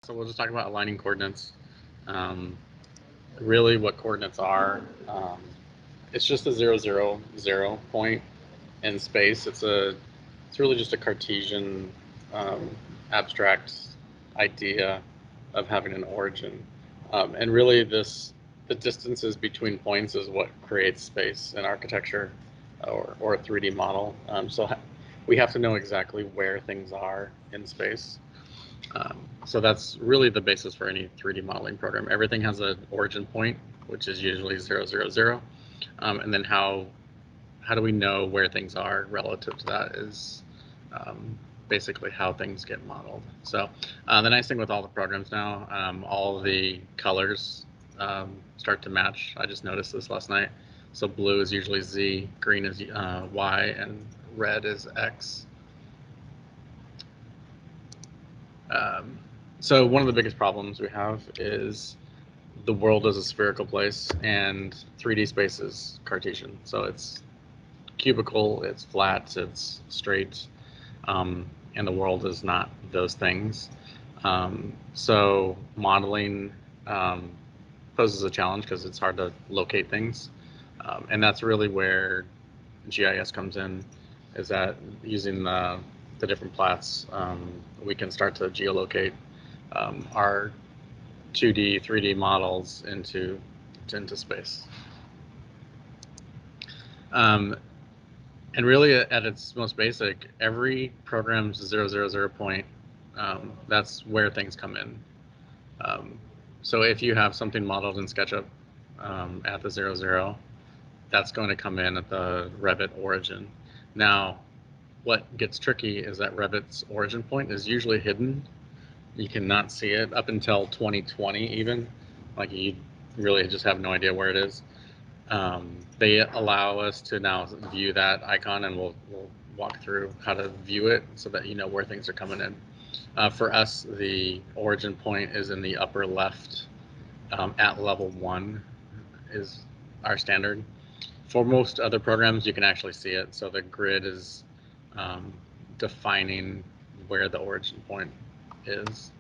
So we'll just talk about aligning coordinates. Um, Really, what coordinates are, it's just a 0, 0, 0 point in space. It's really just a Cartesian um, abstract idea of having an origin, and really the distances between points is what creates space in architecture or a 3D model. We have to know exactly where things are in space. So that's really the basis for any 3D modeling program. Everything has an origin point, which is usually 0, 0, 0. And then how do we know where things are relative to that is basically how things get modeled. So the nice thing with all the programs now, all the colors start to match. I just noticed this last night. So blue is usually Z, green is Y, and red is X. Um, so one of the biggest problems we have is the world is a spherical place and 3D space is Cartesian. So it's cubical, it's flat, it's straight, and the world is not those things. So modeling poses a challenge because it's hard to locate things. And that's really where GIS comes in, is that using the different plats, we can start to geolocate our 2D, 3D models into space. Um, and really, at its most basic, every program's 0, 0, 0 point, that's where things come in. So if you have something modeled in SketchUp at the 0, 0, that's going to come in at the Revit origin. Now, what gets tricky is that Revit's origin point is usually hidden. You cannot see it up until 2020 even. Like you really just have no idea where it is. They allow us to now view that icon, and we'll walk through how to view it so that you know where things are coming in. For us, the origin point is in the upper left at level 1 is our standard. For most other programs, you can actually see it. So the grid is um, defining where the origin point is.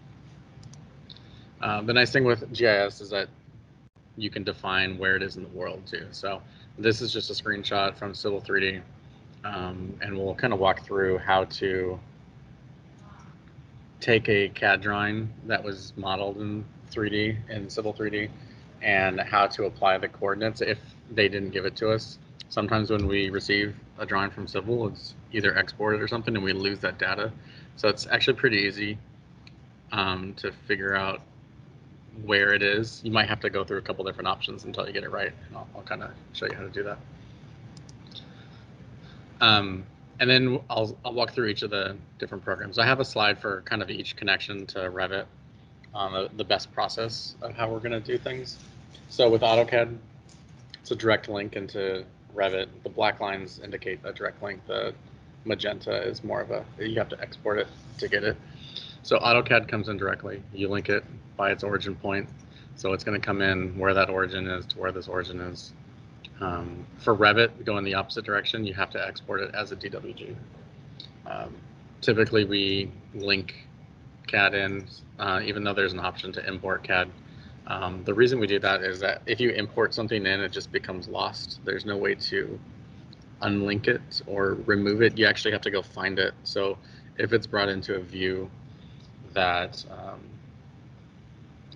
The nice thing with GIS is that you can define where it is in the world too. So this is just a screenshot from Civil 3D, and we'll kind of walk through how to take a CAD drawing that was modeled in 3D, in Civil 3D, and how to apply the coordinates if they didn't give it to us. Sometimes when we receive a drawing from Civil, it's either exported or something, and we lose that data. So it's actually pretty easy to figure out where it is. You might have to go through a couple different options until you get it right, and I'll kind of show you how to do that. And then I'll walk through each of the different programs. I have a slide for kind of each connection to Revit, the best process of how we're going to do things. So with AutoCAD, it's a direct link into Revit. The black lines indicate a direct link. The magenta is more of you have to export it to get it. So AutoCAD comes in directly. You link it by its origin point. So it's going to come in where that origin is to where this origin is. For Revit, go in the opposite direction. You have to export it as a DWG. Typically, we link CAD in, even though there's an option to import CAD. The reason we do that is that if you import something in, it just becomes lost. There's no way to unlink it or remove it. You actually have to go find it. So if it's brought into a view that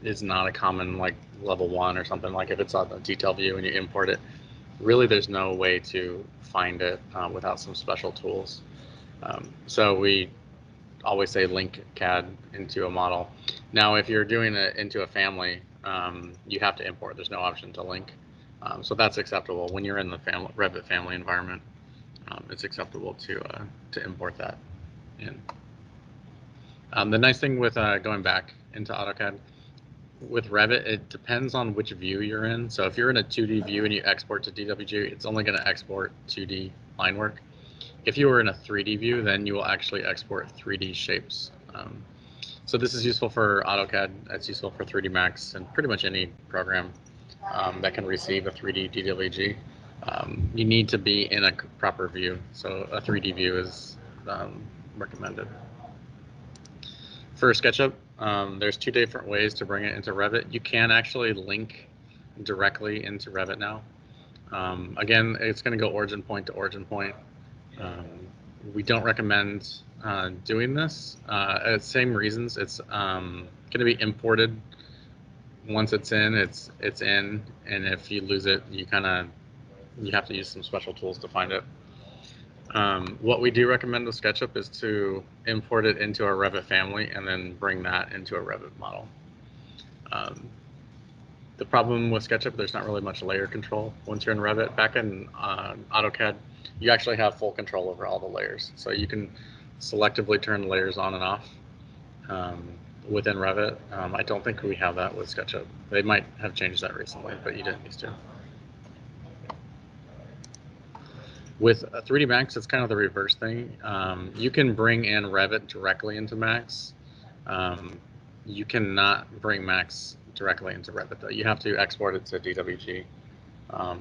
is not a common, like level 1 or something, like if it's on a detail view and you import it, really there's no way to find it without some special tools. So we always say link CAD into a model. Now, if you're doing it into a family, you have to import. There's no option to link. So that's acceptable. When you're in the Revit family environment, it's acceptable to import that in. The nice thing with going back into AutoCAD, with Revit, it depends on which view you're in. So if you're in a 2D view and you export to DWG, it's only going to export 2D line work. If you were in a 3D view, then you will actually export 3D shapes. So this is useful for AutoCAD. It's useful for 3D Max and pretty much any program that can receive a 3D DWG. You need to be in a proper view. So a 3D view is recommended. For SketchUp, There's two different ways to bring it into Revit. You can actually link directly into Revit now. Again, it's going to go origin point to origin point. We don't recommend doing this. Same reasons. It's going to be imported. Once it's in, it's in, and if you lose it, you have to use some special tools to find it. What we do recommend with Sketchup is to import it into our Revit family and then bring that into a Revit model. The problem with Sketchup, there's not really much layer control once you're in Revit. Back in AutoCAD, you actually have full control over all the layers. So you can selectively turn layers on and off within Revit. I don't think we have that with Sketchup. They might have changed that recently, but you didn't used to. With 3D Max, it's kind of the reverse thing. You can bring in Revit directly into Max. You cannot bring Max directly into Revit, though. You have to export it to DWG.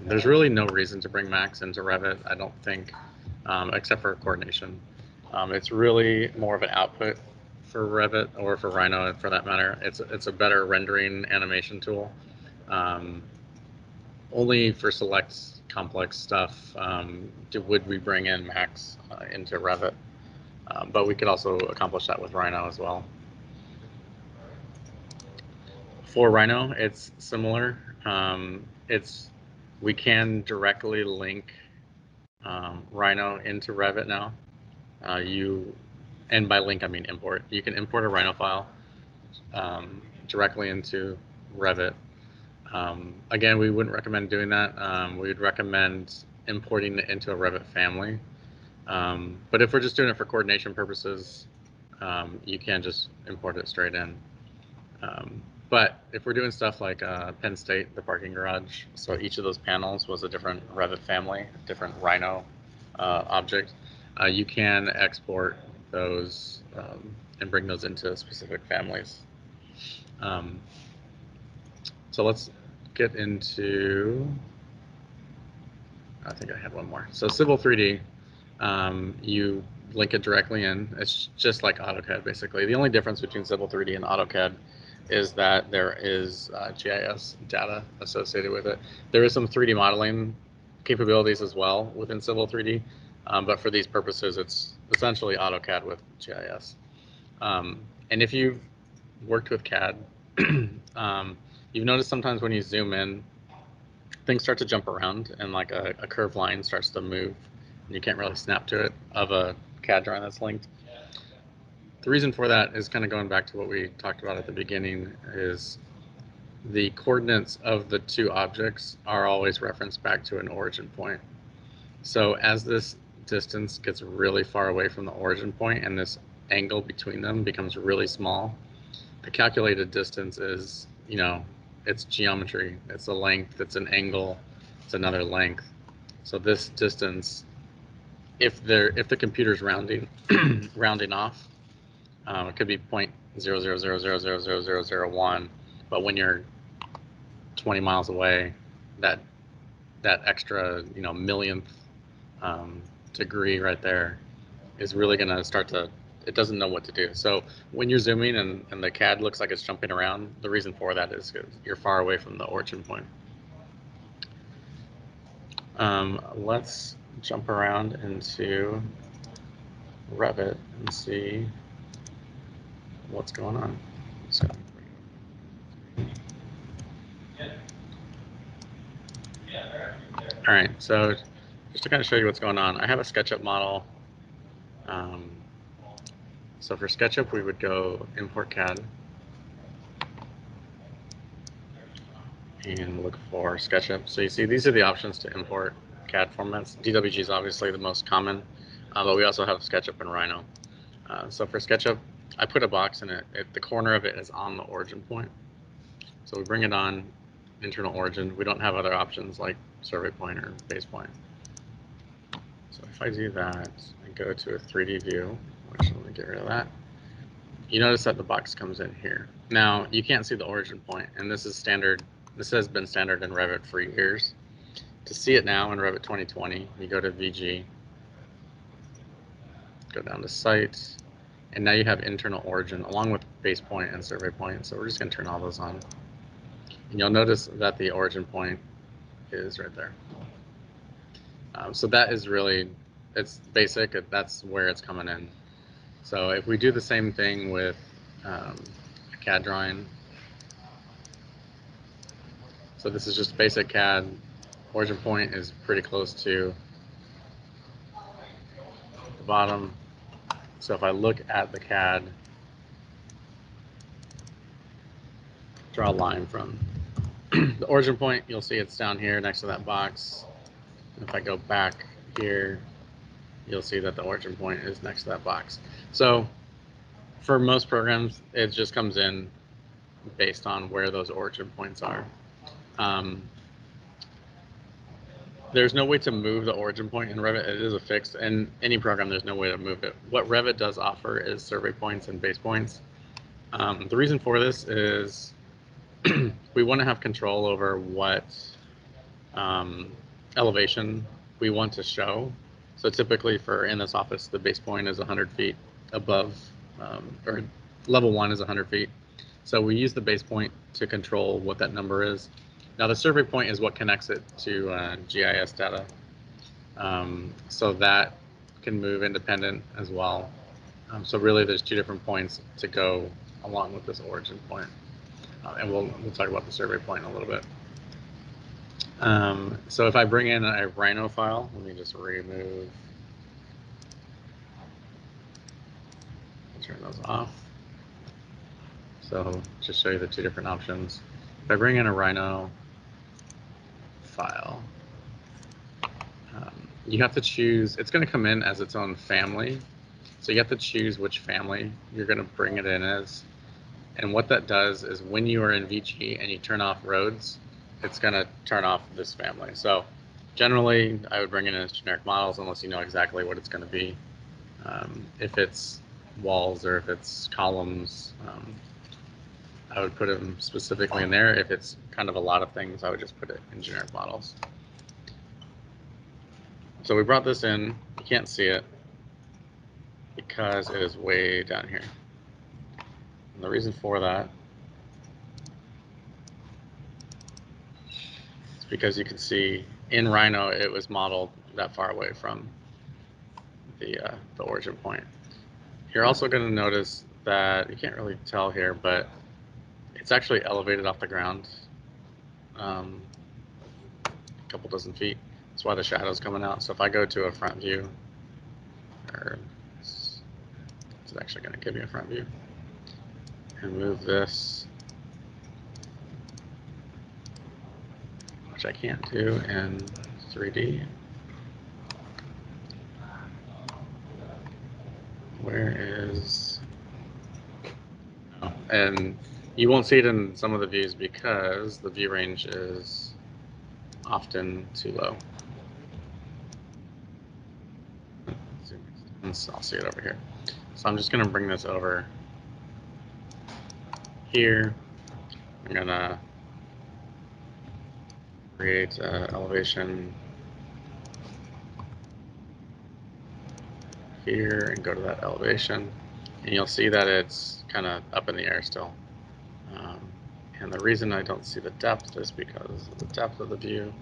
There's really no reason to bring Max into Revit, I don't think, except for coordination. It's really more of an output for Revit, or for Rhino for that matter. It's a better rendering animation tool. Only for select complex stuff would we bring in Max into Revit, but we could also accomplish that with Rhino as well. For Rhino, it's similar. We can directly link Rhino into Revit now. And by link I mean import. You can import a Rhino file directly into Revit. Again, we wouldn't recommend doing that. We would recommend importing it into a Revit family. But if we're just doing it for coordination purposes, you can just import it straight in. But if we're doing stuff like Penn State, the parking garage, so each of those panels was a different Revit family, different Rhino object, you can export those and bring those into specific families. So let's get into, I think I had one more. So Civil 3D, you link it directly in. It's just like AutoCAD, basically. The only difference between Civil 3D and AutoCAD is that there is GIS data associated with it. There is some 3D modeling capabilities as well within Civil 3D, but for these purposes, it's essentially AutoCAD with GIS. And if you've worked with CAD, you've noticed sometimes when you zoom in, things start to jump around and like a curved line starts to move and you can't really snap to it of a CAD drawing that's linked. The reason for that is kind of going back to what we talked about at the beginning, is the coordinates of the two objects are always referenced back to an origin point. So as this distance gets really far away from the origin point and this angle between them becomes really small, the calculated distance is, it's geometry. It's a length, it's an angle, it's another length. So this distance, if the computer's rounding off, it could be 0.000000001, but when you're 20 miles away, that extra millionth degree right there is really going to start to, it doesn't know what to do. So when you're zooming and the CAD looks like it's jumping around, the reason for that is because you're far away from the origin point. Let's jump around into Revit and see what's going on. So, all right, so just to kind of show you what's going on, I have a SketchUp model. So for SketchUp, we would go import CAD and look for SketchUp. So you see these are the options to import CAD formats. DWG is obviously the most common, but we also have SketchUp and Rhino. So for SketchUp, I put a box in it. The corner of it is on the origin point. So we bring it on internal origin. We don't have other options like survey point or base point. So if I do that and go to a 3D view, which let me get rid of that, you notice that the box comes in here. Now you can't see the origin point, and this is standard. This has been standard in Revit for years. To see it now in Revit 2020, you go to VG, go down to Site, and now you have internal origin along with base point and survey point. So we're just going to turn all those on. And you'll notice that the origin point is right there. So that is really, it's basic. That's where it's coming in. So if we do the same thing with a CAD drawing, so this is just basic CAD. Origin point is pretty close to the bottom. So if I look at the CAD, draw a line from the origin point, you'll see it's down here next to that box. And if I go back here, you'll see that the origin point is next to that box. So for most programs, it just comes in based on where those origin points are. There's no way to move the origin point in Revit. It is a fixed. In any program, there's no way to move it. What Revit does offer is survey points and base points. The reason for this is we want to have control over what elevation we want to show. So typically in this office, the base point is 100 feet above, or level 1 is 100 feet. So we use the base point to control what that number is. Now the survey point is what connects it to GIS data. So that can move independent as well. So really there's two different points to go along with this origin point. And we'll talk about the survey point in a little bit. So if I bring in a Rhino file, let me just remove, turn those off. So just show you the two different options. If I bring in a Rhino file, you have to choose, it's going to come in as its own family. So you have to choose which family you're going to bring it in as. And what that does is when you are in VG and you turn off roads, it's going to turn off this family. So generally, I would bring it in as generic models unless you know exactly what it's going to be. If it's walls or if it's columns, I would put them specifically in there. If it's kind of a lot of things, I would just put it in generic models. So we brought this in. You can't see it because it is way down here. And the reason for that is because you can see in Rhino, it was modeled that far away from the origin point. You're also going to notice that you can't really tell here, but it's actually elevated off the ground a couple dozen feet. That's why the shadow's coming out. So if I go to a front view, or it's actually going to give me a front view, and move this, which I can't do in 3D. Where is, oh, and you won't see it in some of the views because the view range is often too low. I'll see it over here. So I'm just going to bring this over here. I'm going to create elevation here and go to that elevation. And you'll see that it's kind of up in the air still. And the reason I don't see the depth is because of the depth of the view.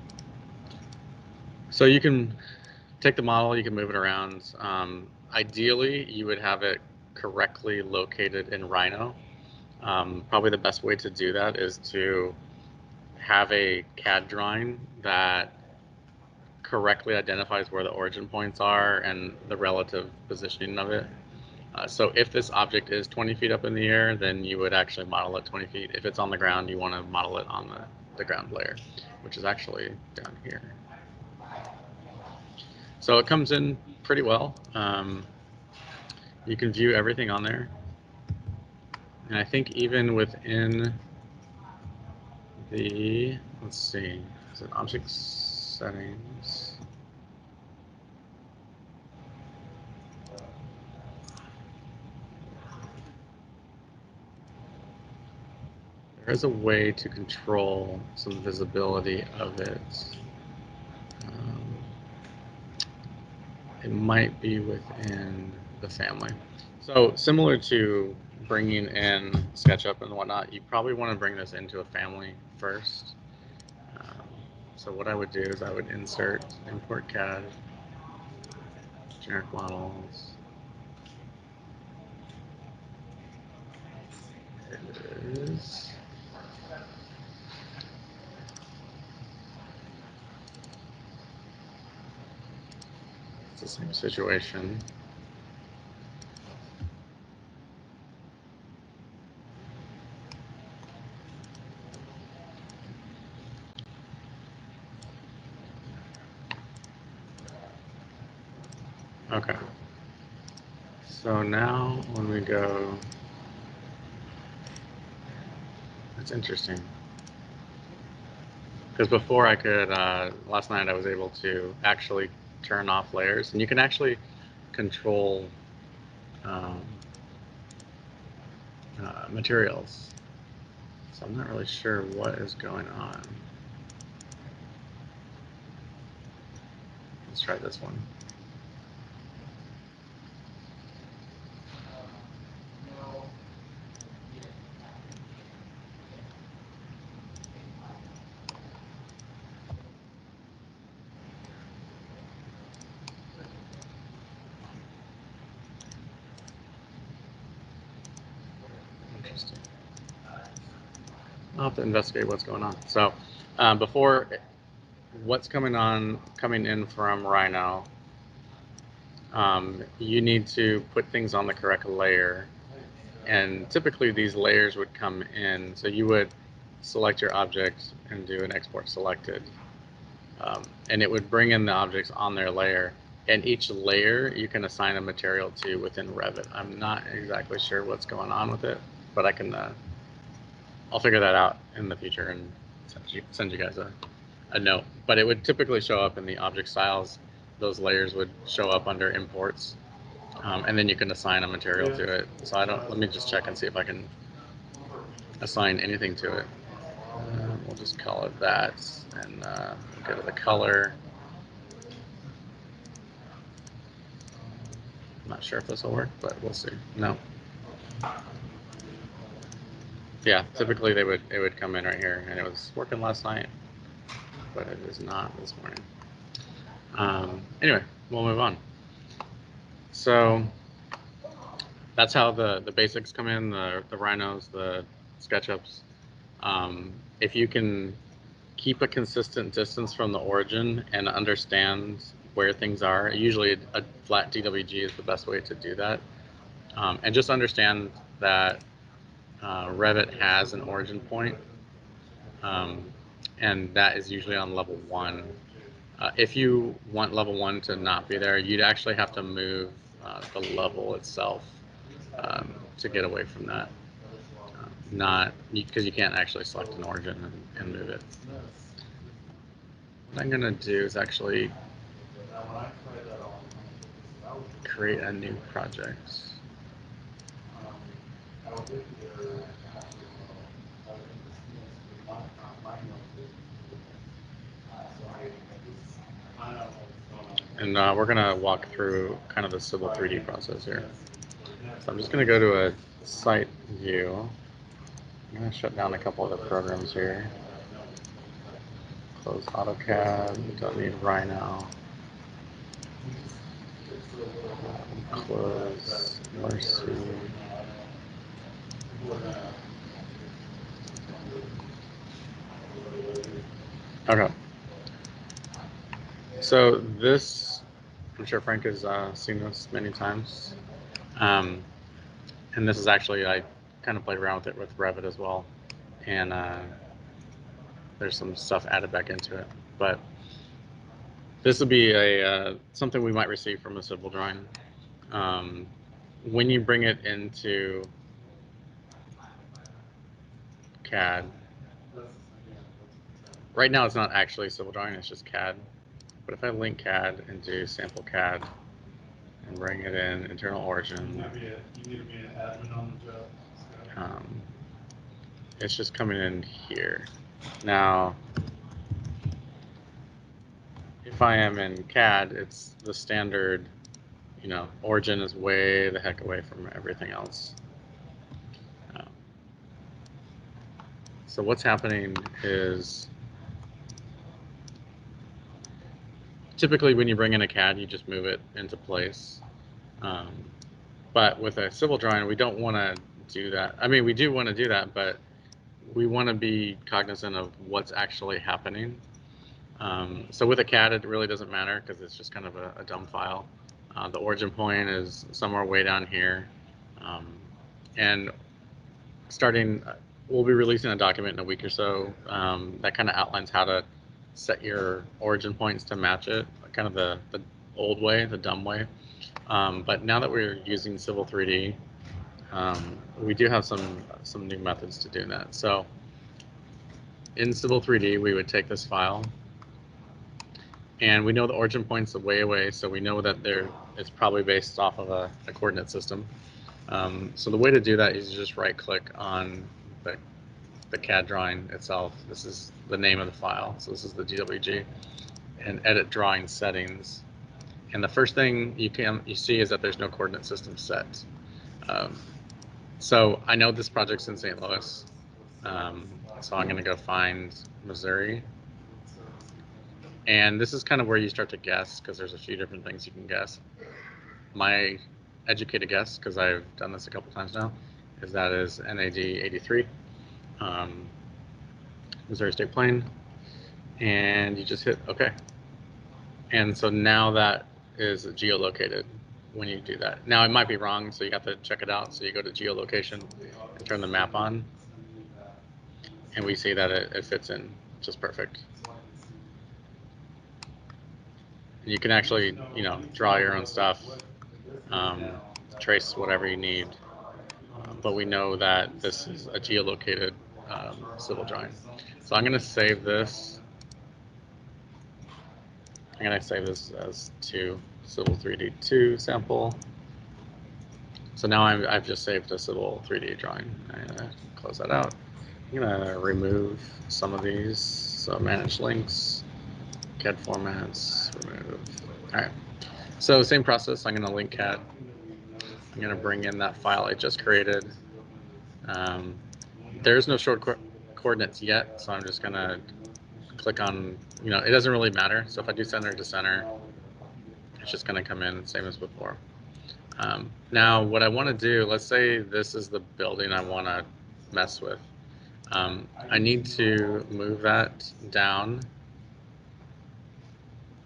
So you can take the model, you can move it around. Ideally, you would have it correctly located in Rhino. Probably the best way to do that is to have a CAD drawing that correctly identifies where the origin points are and the relative positioning of it. So if this object is 20 feet up in the air, then you would actually model it 20 feet. If it's on the ground, you want to model it on the ground layer, which is actually down here. So it comes in pretty well. You can view everything on there. And I think even within the, let's see, is it object settings? There is a way to control some visibility of it. It might be within the family. So similar to bringing in SketchUp and whatnot, you probably want to bring this into a family first. So what I would do is I would insert import CAD, generic models. It is. It's the same situation. Okay. So now when we go, it's interesting. Because before I could, last night I was able to actually turn off layers, and you can actually control materials. So I'm not really sure what is going on. Let's try this one. Interesting. I'll have to investigate what's going on. So before, what's coming in from Rhino, you need to put things on the correct layer. And typically these layers would come in. So you would select your object and do an export selected. And it would bring in the objects on their layer. And each layer you can assign a material to within Revit. I'm not exactly sure what's going on with it, but I can, I'll figure that out in the future and send you guys a note. But it would typically show up in the object styles. Those layers would show up under imports. And then you can assign a material to it. So let me just check and see if I can assign anything to it. We'll just call it that, and we'll go to the color. I'm not sure if this will work, but we'll see. No. Yeah, typically it would come in right here, and it was working last night, but it is not this morning. Anyway, we'll move on. So that's how the basics come in, the Rhinos, the SketchUps. If you can keep a consistent distance from the origin and understand where things are, usually a flat DWG is the best way to do that. And just understand that Revit has an origin point, and that is usually on level 1. If you want level 1 to not be there, you'd actually have to move the level itself to get away from that. Not because you can't actually select an origin and move it. What I'm going to do is actually create a new project. And we're going to walk through kind of the Civil 3D process here. So I'm just going to go to a site view. I'm going to shut down a couple of the programs here. Close AutoCAD. We don't need Rhino. Close Mercy. Okay. So this, I'm sure Frank has seen this many times. And this is actually, I kind of played around with it with Revit as well. And there's some stuff added back into it. But this would be a something we might receive from a civil drawing. When you bring it into CAD, right now it's not actually civil drawing, it's just CAD. But if I link CAD and do sample CAD and bring it in internal origin, it's just coming in here. Now, if I am in CAD, it's the standard, origin is way the heck away from everything else. So what's happening is typically when you bring in a CAD, you just move it into place. But with a civil drawing, we don't want to do that. I mean, we do want to do that, but we want to be cognizant of what's actually happening. So with a CAD, it really doesn't matter because it's just kind of a dumb file. The origin point is somewhere way down here. And starting, we'll be releasing a document in a week or so that kind of outlines how to set your origin points to match it, kind of the old way, the dumb way. But now that we're using Civil 3D, we do have some new methods to doing that. So in Civil 3D, we would take this file, and we know the origin point's way away, so we know that it's probably based off of a coordinate system. So the way to do that is you just right-click on the CAD drawing itself. This is the name of the file, so this is the DWG, and edit drawing settings. And the first thing you see is that there's no coordinate system set. So I know this project's in St. Louis, so I'm going to go find Missouri. And this is kind of where you start to guess, because there's a few different things you can guess. My educated guess, because I've done this a couple times now, is that is NAD 83, Missouri State Plane, and you just hit OK. And so now that is geolocated when you do that. Now it might be wrong, so you have to check it out. So you go to geolocation and turn the map on, and we see that it fits in just perfect. You can actually, draw your own stuff, trace whatever you need, but we know that this is a geolocated civil drawing. So I'm going to save this. I'm going to save this as 2, Civil 3D 2 sample. So now I've just saved a Civil 3D drawing. I'm going to close that out. I'm going to remove some of these. So manage links, CAD formats, remove. All right. So same process. I'm going to link CAD. I'm going to bring in that file I just created. There's no short coordinates yet, so I'm just going to click on, it doesn't really matter. So if I do center to center, it's just going to come in same as before. Now, what I want to do, let's say this is the building I want to mess with. I need to move that down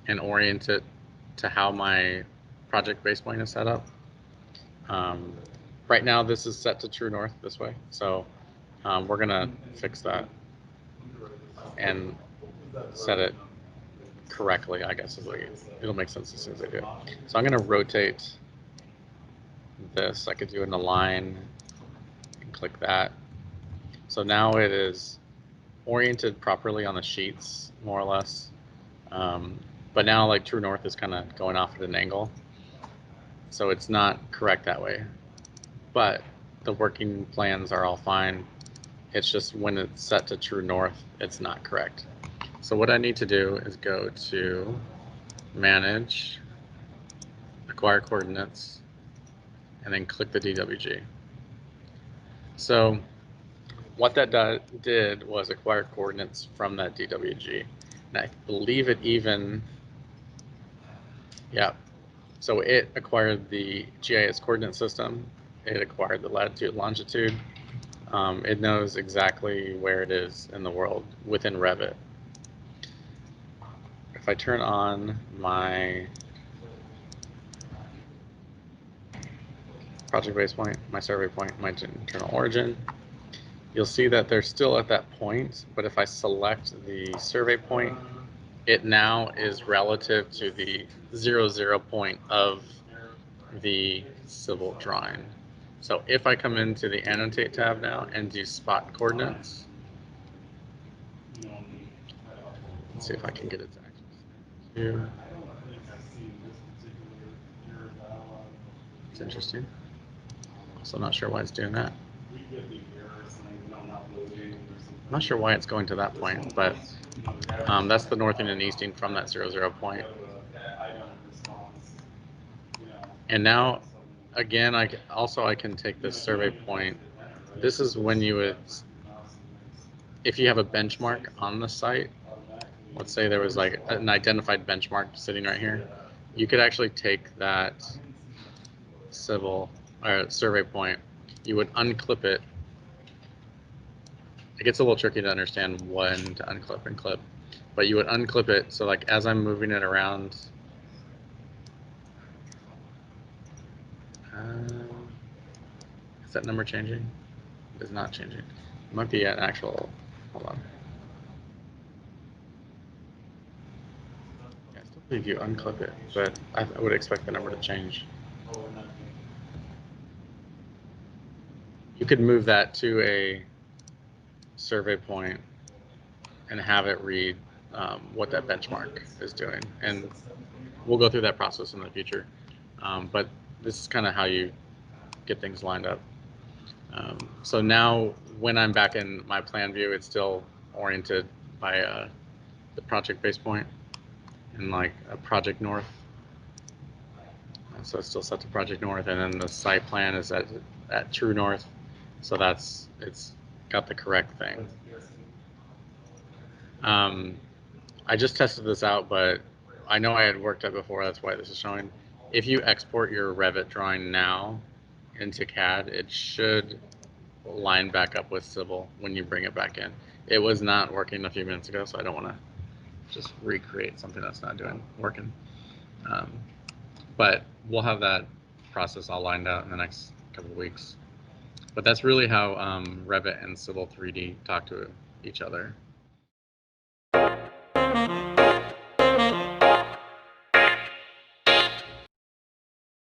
and orient it to how my project base plane is set up. Right now, this is set to true north this way, so we're going to fix that and set it correctly, I guess. It'll make sense as soon as I do it. So I'm going to rotate this. I could do an align and click that. So now it is oriented properly on the sheets, more or less. But now, like, true north is kind of going off at an angle, so it's not correct that way. But the working plans are all fine. It's just when it's set to true north, it's not correct. So what I need to do is go to Manage, Acquire Coordinates, and then click the DWG. So what that did was acquire coordinates from that DWG. And I believe it even, yeah. So it acquired the GIS coordinate system. It acquired the latitude, longitude. It knows exactly where it is in the world within Revit. If I turn on my project base point, my survey point, my internal origin, you'll see that they're still at that point, but if I select the survey point, it now is relative to the 0 point of the civil drawing. So if I come into the Annotate tab now and do spot coordinates, let's see if I can get it to actually. It's interesting. So I'm not sure why it's doing that. I'm not sure why it's going to that point, but that's the northing and easting from that 0 point. And now, again, I can take this survey point. This is when you would, if you have a benchmark on the site, let's say there was like an identified benchmark sitting right here, you could actually take that civil or survey point, you would unclip it. It gets a little tricky to understand when to unclip and clip, but you would unclip it. So like as I'm moving it around, is that number changing? It is not changing. It might be an actual, hold on. Yeah, I still believe you unclip it, but I would expect the number to change. You could move that to a survey point and have it read what that benchmark is doing. And we'll go through that process in the future. But this is kind of how you get things lined up. So now when I'm back in my plan view, it's still oriented by the project base point and like a project north. So it's still set to project north, and then the site plan is at true north. So it's got the correct thing. I just tested this out, but I know I had worked at before. That's why this is showing. If you export your Revit drawing now into CAD, it should line back up with Civil when you bring it back in. It was not working a few minutes ago, so I don't want to just recreate something that's not working. But we'll have that process all lined out in the next couple of weeks. But that's really how Revit and Civil 3D talk to each other.